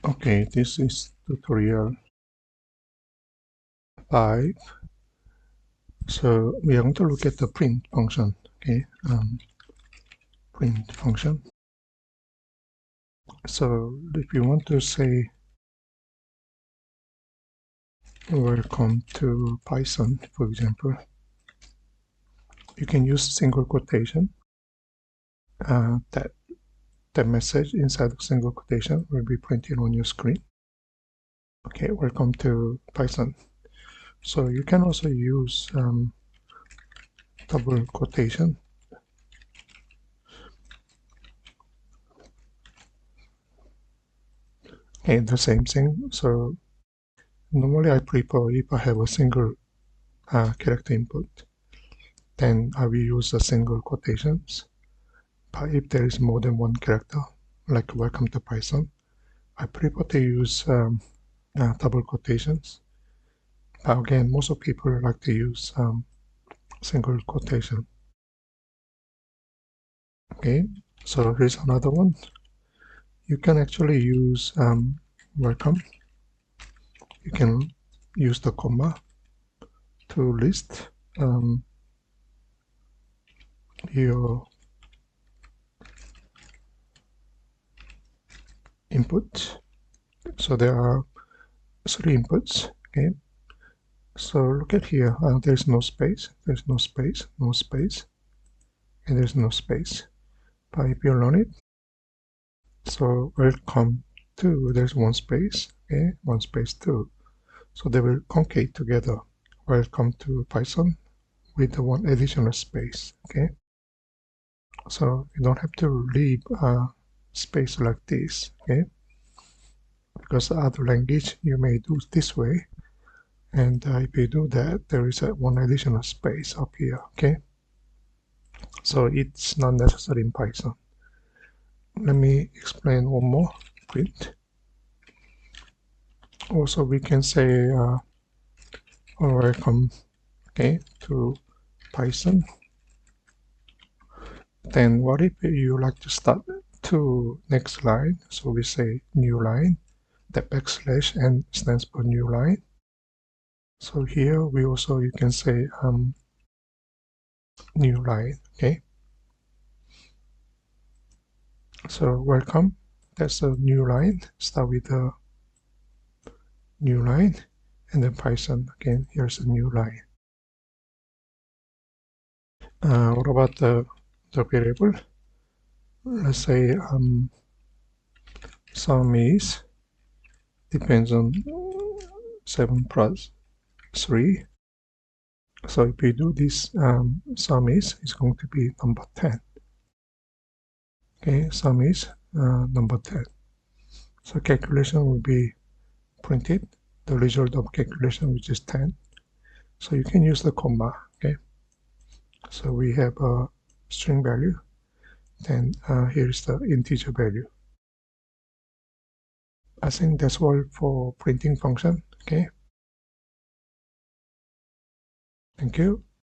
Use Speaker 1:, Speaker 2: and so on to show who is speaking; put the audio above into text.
Speaker 1: Okay, this is tutorial 5. So we are going to look at the print function. Okay, print function. So if you want to say welcome to Python, for example, you can use single quotation. That message inside of single quotation will be printed on your screen. Okay, welcome to Python. So you can also use double quotation. Okay, the same thing. So normally I prefer if I have a single character input, then I will use a single quotations. But if there is more than one character, like welcome to Python, I prefer to use double quotations. But again, most of people like to use single quotation. Okay, so here's another one. You can actually use welcome. You can use the comma to list your inputs. So there are 3 inputs. Okay, so look at here. There's no space. There's no space. No space. And there's no space. But if you run it, so welcome to, there's one space. Okay, one space too. So they will concate together. Welcome to Python with the one additional space. Okay, so you don't have to leave a space like this. Okay, because other language you may do this way, and if you do that, there is one additional space up here. Okay, so it's not necessary in Python. Let me explain one more. Print. Also, we can say welcome, okay, to Python. Then what if you like to start to next line? So we say new line. That backslash n stands for new line. So here we also, you can say new line. Okay, so welcome, that's a new line. Start with a new line, and then Python again, here's a new line. What about the variable? Let's say sum is depends on 7 plus 3. So if we do this, sum is going to be number 10. Okay, sum is number 10. So calculation will be printed, the result of calculation, which is 10. So you can use the comma. Okay, so we have a string value, then here is the integer value. I think that's all for printing function. Okay, thank you.